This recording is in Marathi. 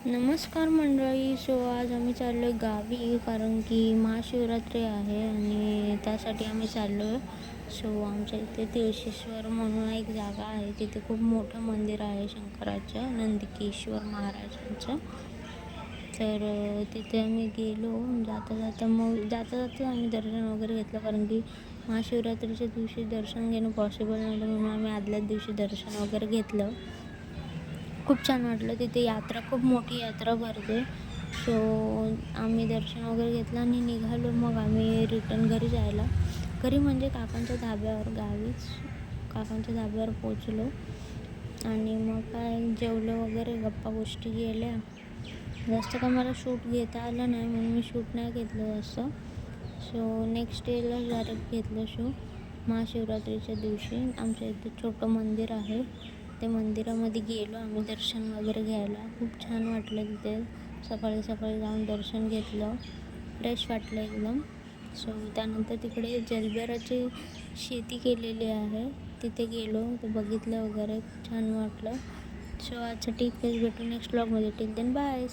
नमस्कार मंडळी. आज आम्ही चाललो आहे गावी, कारण की महाशिवरात्री आहे आणि त्यासाठी आम्ही चाललो आहे. आमच्या इथे तिळशेश्वर म्हणून एक जागा आहे, तिथे खूप मोठं मंदिर आहे शंकराचं, नंदकेश्वर महाराजांचं. तर तिथे आम्ही गेलो. जाता आम्ही दर्शन वगैरे घेतलं, कारण की महाशिवरात्रीच्या दिवशी दर्शन घेणं पॉसिबल नव्हतं, म्हणून आम्ही आदल्याच दिवशी दर्शन वगैरे घेतलं. खूप छान वाटलं. तिथे यात्रा, खूप मोठी यात्रा भरते. आम्ही दर्शन वगैरे घेतलं आणि निघालो. मग आम्ही रिटर्न घरी जायला, घरी म्हणजे काकांच्या धाब्यावर, गावीच काकांच्या धाब्यावर पोचलो. आणि मग काय जेवलो वगैरे, गप्पा गोष्टी केल्या. जास्त काय मला शूट घेता आलं नाही, म्हणून मी शूट नाही घेतलं जास्त. नेक्स्ट डेला डायरेक्ट घेतलं शूट. महाशिवरात्रीच्या दिवशी आमच्या इथे छोटं मंदिर आहे, ते मंदिरामध्ये गेलो आम्ही दर्शन वगैरे घ्यायला. खूप छान वाटलं तिथे. सकाळी सकाळी जाऊन दर्शन घेतलं, फ्रेश वाटलं एकदम. त्यानंतर तिकडे जलबेराची शेती केलेली आहे, तिथे गेलो, ते बघितलं वगैरे, छान वाटलं. आजसाठी इतकंच. भेटू नेक्स्ट व्लॉगमध्ये. Till then bye.